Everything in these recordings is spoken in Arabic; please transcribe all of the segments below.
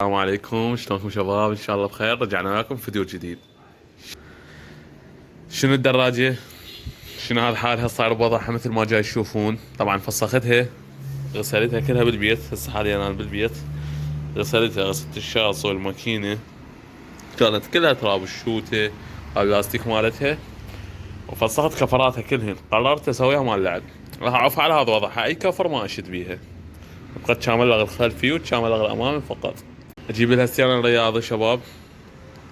السلام عليكم، شلونكم شباب؟ ان شاء الله بخير. رجعنا لكم فيديو جديد. شنو الدراجة؟ شنو هذا حالها؟ صار بوضعها مثل ما جاي تشوفون. طبعا فسختها، غسلتها كلها بالبيت. هسه حاليا انا بالبيت غسلتها، غسلت الشاص والماكينة، كانت كلها تراب. الشوتة اللاستيك مالتها، وفسخت كفراتها كلهن. قررت اسويها مال لعب، راح اعوف على هذا وضعها. اي كفر ما اشد بيها، بقت شامل لغ الخلفي وشامل لغ الامامي فقط. اجيب لها ستيرن رياضي شباب،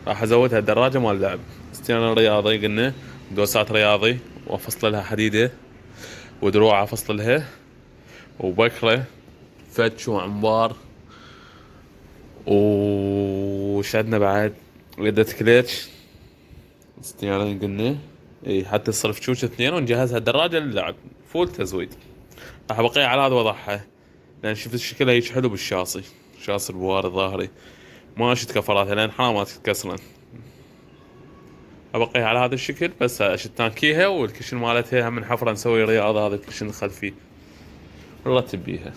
راح ازودها الدراجة مال لعب. ستيرن رياضي قلنا، دوسات رياضي، وافصل لها حديدة، ودروع افصل لها، وبكرة فتش وعنبار، وشدنا بعد يدة كليتش. ستيرن قلنا اي، حتى تصرف شوش اثنين، ونجهزها الدراجة للعب فول تزويد. راح ابقيها على هذا وضعها، لان شفت شكلها هيك حلو بالشاصي، شاصي البوار الظاهري. ما اشد كفراتها لان حرام ما تتكسرن. ابقيها على هذا الشكل، بس اشد تانكيها، والكشن مالتها هم من حفره نسوي رياضه. هذا الكشن الخلفي نرتب بيها.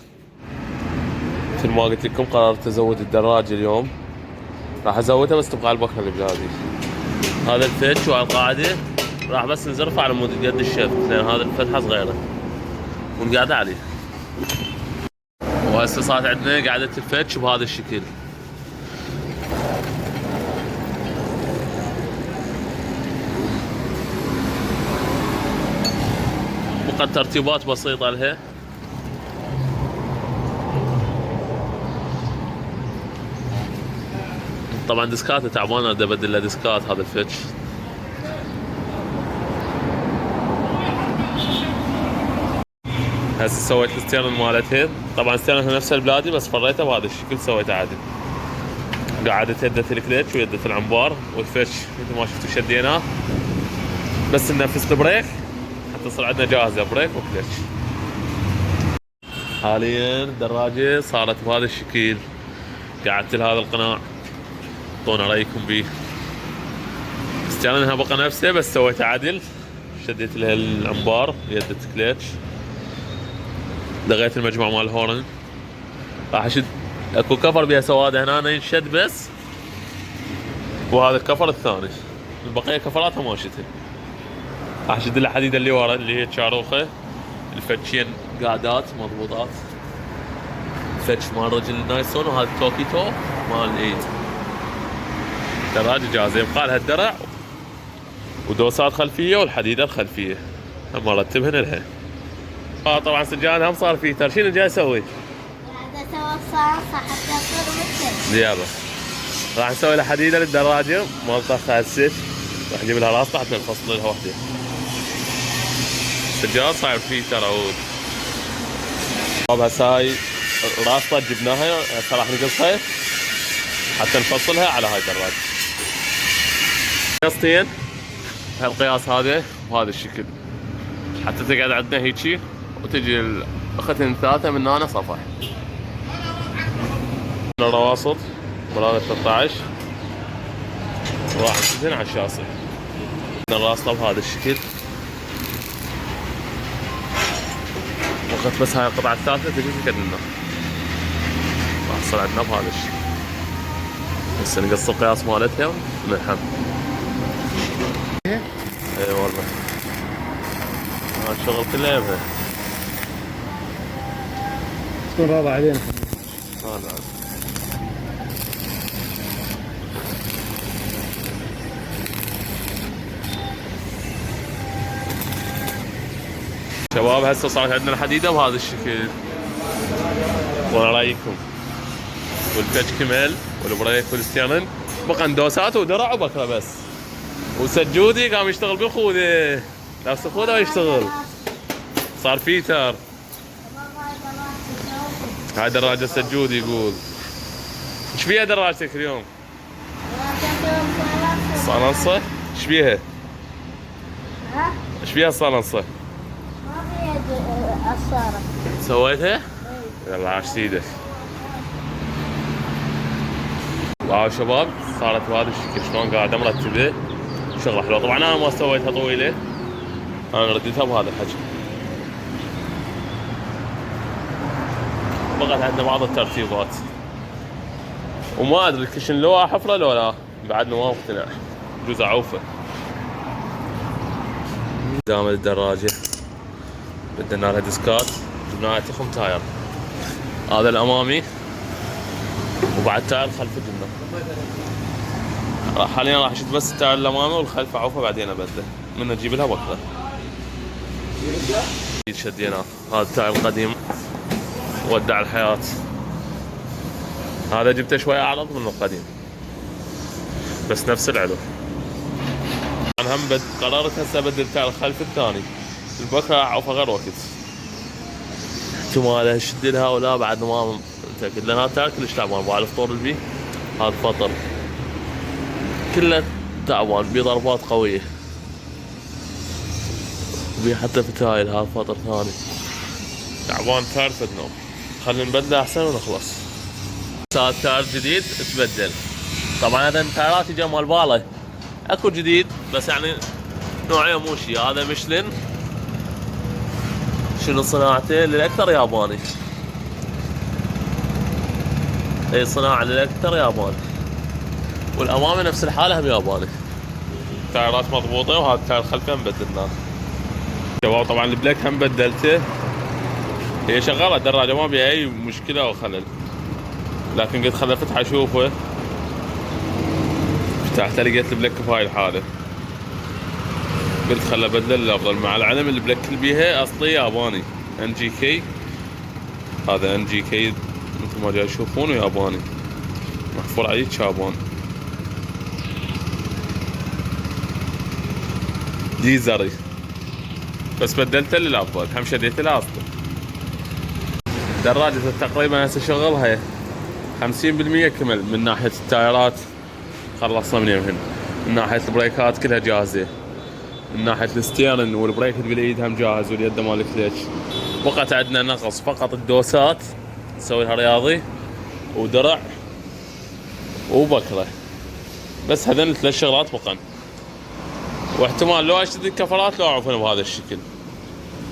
مثل ما قلت لكم قررت ازود الدراجه اليوم، راح ازودها بس تبقى على البكره اللي بلادي. هذا الفتش والقاعده راح بس نزرفه على مود قد الشفت، لان هذا الفتحه صغيره ونقعد عليه. وهسه صارت عندنا قاعده الفتش بهذا الشكل. فقط ترتيبات بسيطه لها. طبعا ديسكاته تعبانه، بدي ابدل له ديسكات هذا الفتش. هسه سويت الستيرن مالتها. طبعا ستيرنها نفس البلادي، بس فريتها بهذا الشكل، سويته عادل. قعدت يدة الكليتش ويدة العنبار والفتش مثل ما شفتوا شديناه، بس ننفس البريك حتى تصير عندنا جاهزه بريك وكليتش. حاليا الدراجه صارت بهذا الشكل. قعدت لهذا القناع، اعطونا رايكم بيه. ستيرنها بقى نفسه، بس سويته عدل. شديت لها العنبار يدة كليتش، لغيت المجمع مال الهورن. راح اشد اكو كفر بها سواده هنا ينشد بس، وهذا الكفر الثاني. البقيه كفراتها ما شدها. راح اشد لها حديده اللي ورا اللي هي الشاروخه. الفتشين قاعدات مضبوطات، فتش مال رجل نايسون، وهذا توكيتو مال الايد. دراجه جاهزه، يبقى لها الدرع ودوسات خلفيه والحديده الخلفيه هم ارتبهن لها. طبعا سجاد هم صار فيه شنو جاي اسوي؟ قاعد اسوي صلصه حتى يصير مثل يلا راح نسوي له حديده للدراجه مال طخها الست. راح نجيب لها راسطه حتى نفصل لها وحده. سجاد صاير فيه عود. طب هسه هاي راسطه جبناها، هسه راح نقصها حتى نفصلها على هاي الدراجه. قصتين هالقياس هذا وهذا الشكل، حتى تقعد عندنا هيجي، وتجي الاختين ثلاثه من هنا صفح. الرواسط بلاغة 13 وراح نشدهن على الشاصي. الراسطه بهذا الشكل، وقت بس هاي القطعه الثالثه تجي تكدنا. راح تصير عندنا بهذا الشكل. هسه نقص القياس مالتها ونلحم. اي والله هذا الشغل كله يبها. تكون راضي علينا. نعم. شباب هسه صارت عندنا الحديده بهذا الشكل، ولا رايكم؟ والفتش كمل والبريك والستيرن، بقى ندوسات ودرع وبكره بس. وسجودي قام يشتغل بالخوذه، نفس الخوذه ويشتغل. صار فيتر. هاي دراجه سجودي يقول. ايش فيها دراجتك اليوم؟ صلصه؟ ايش فيها؟ ها؟ ايش فيها الصلصه؟ ما في قصاره. سويتها؟ يلا عاش ايدك. واو شباب صارت بهذا الشكل، شلون قاعده مرتبه، شغله حلوه. طبعا انا ما سويتها طويله، انا رديتها بهذا الحجم. بقت عندنا بعض الترتيبات، وما ادري الكشن لو حفره لو لا، بعدنا ما مقتنع، جوز اعوفه. قدام الدراجه بدنا لها ديسكات، جبنا لها تخم تاير، هذا الامامي وبعد تاير خلفي جبنا. حاليا راح اشد بس التاير الامامي والخلف اعوفه بعدين ابدله، من اجيب لها بكره. شديناه، هذا التاير القديم ودع الحياه، هذا جبته شويه اعرض من القديم بس نفس العلو. انا هم قررت هسه ابدل التاير الخلفي الثاني، البكره اعوفه غير وقت، احتمال اشد لها ولا بعد ما متاكد، لان هذا التاير كلش تعبان، ابو على الفطور البي هذا فطر كله تعبان، بيه ضربات قويه، بيه حتى فتايل، هذا فطر ثاني تعبان تاير فدنو، خلينا نبدله احسن ونخلص. هذا تاير جديد تبدل، طبعا هذا التايرات يجي مال باله، اكو جديد بس يعني نوعيه مو شي، هذا ميشلين شنو صناعته للاكثر ياباني، اي صناعه للاكثر ياباني، والامامي نفس الحاله هم ياباني، تايرات مضبوطه. وهذا التاير الخلفي هم بدلناه شباب. طبعا البلاك هم بدلته، هي شغاله الدراجه ما بيها اي مشكله او خلل، لكن قلت خل افتح اشوفه، فتحت لقيت البلاك بهاي الحاله، قلت خل ابدل الافضل، مع العلم البلاك اللي بيها اصلي ياباني ان جي كي، هذا ان جي كي مثل ما جاي تشوفونه ياباني محفور عليه شابان ديزري، بس بدلته للافضل، هم شديت لها اصلا. دراجة تقريبا هسه شغلها 50% كمل، من ناحية التايرات خلصنا من يمهن، من ناحية البريكات كلها جاهزة، من ناحية الستيرن والبريك بالايد هم جاهز، واليد مال الكليتش. بقت عندنا نقص فقط الدوسات نسوي لها رياضي ودرع وبكرة، بس هذين الثلاث شغلات بقن. واحتمال لو اشتري الكفرات لو اعرفون بهذا الشكل،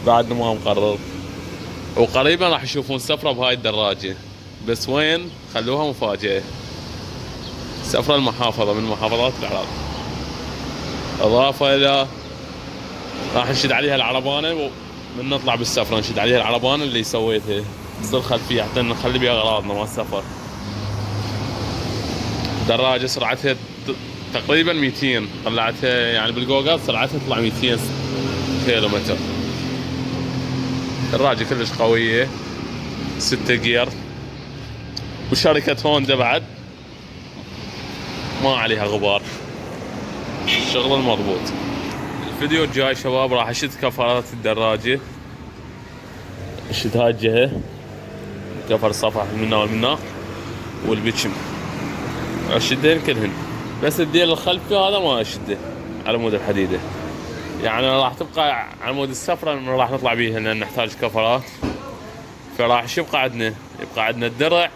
بعدنا ما مقرر. وقريبا راح يشوفون سفرة بهاي الدراجة، بس وين خلوها مفاجأة، سفرة المحافظة من محافظات العراق، اضافة الى راح نشد عليها العربانة، ومن نطلع بالسفرة نشد عليها العربانة اللي سويتها تصير خلفية حتى نخلي بيها اغراضنا مال السفر. دراجة سرعتها تقريبا 200، طلعتها يعني بالجوجل سرعتها تطلع 200 كيلومتر. دراجة كلش قوية، 6 جير، وشركة هوندا بعد ما عليها غبار، الشغل المضبوط. الفيديو الجاي شباب راح اشد كفرات الدراجة، اشد هاي الجهة كفر الصفح منا والمنا والبيتشم اشدهن كلهن، بس الديل الخلفي هذا ما اشده على مود الحديدة، يعني راح تبقى على مود السفرة من راح نطلع بيها لان نحتاج كفرات، فراح يبقى عندنا الدرع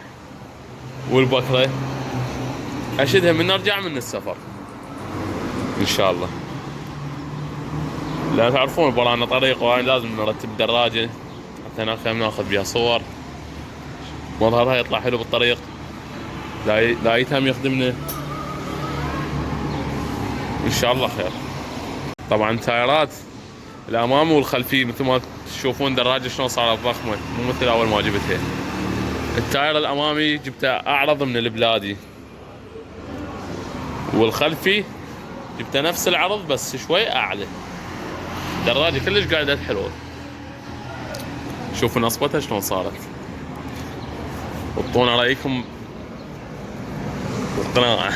والبكرة اشدها من نرجع من السفر ان شاء الله. لا تعرفون برانا طريق وهاي لازم نرتب دراجة حتى ناخذ بيها صور، مظهرها يطلع حلو بالطريق، لا يتهم يخدمنا ان شاء الله خير. طبعا تايرات الامامي والخلفي مثل ما تشوفون دراجة شلون صارت ضخمة، مو مثل اول ما جبتها. التاير الامامي جبته اعرض من البلادي، والخلفي جبته نفس العرض بس شوي اعلى. دراجة كلش قاعدة حلوة، شوفوا نصبتها شلون صارت، وطونا رايكم بالقناعة.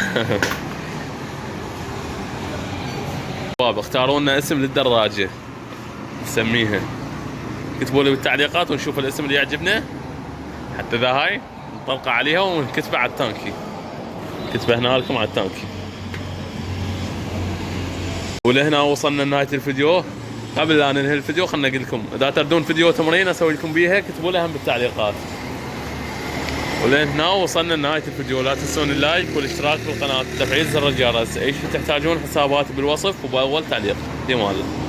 شباب اختاروا لنا اسم للدراجة نسميها، كتبوا لي بالتعليقات ونشوف الاسم اللي يعجبنا، حتى ذا هاي نطلقه عليها ونكتبه على التانكي، كتبه هنا لكم على التانكي. ولهنا وصلنا لنهاية الفيديو. قبل لا ننهي الفيديو خلنا اقول لكم اذا تردون فيديو تمرين اسوي لكم بيها كتبوا لها بالتعليقات. ولهنا وصلنا لنهاية الفيديو، لا تنسون اللايك والاشتراك بالقناة وتفعيل زر الجرس، اي شيء تحتاجون حساباتي بالوصف وباول تعليق. في امان الله.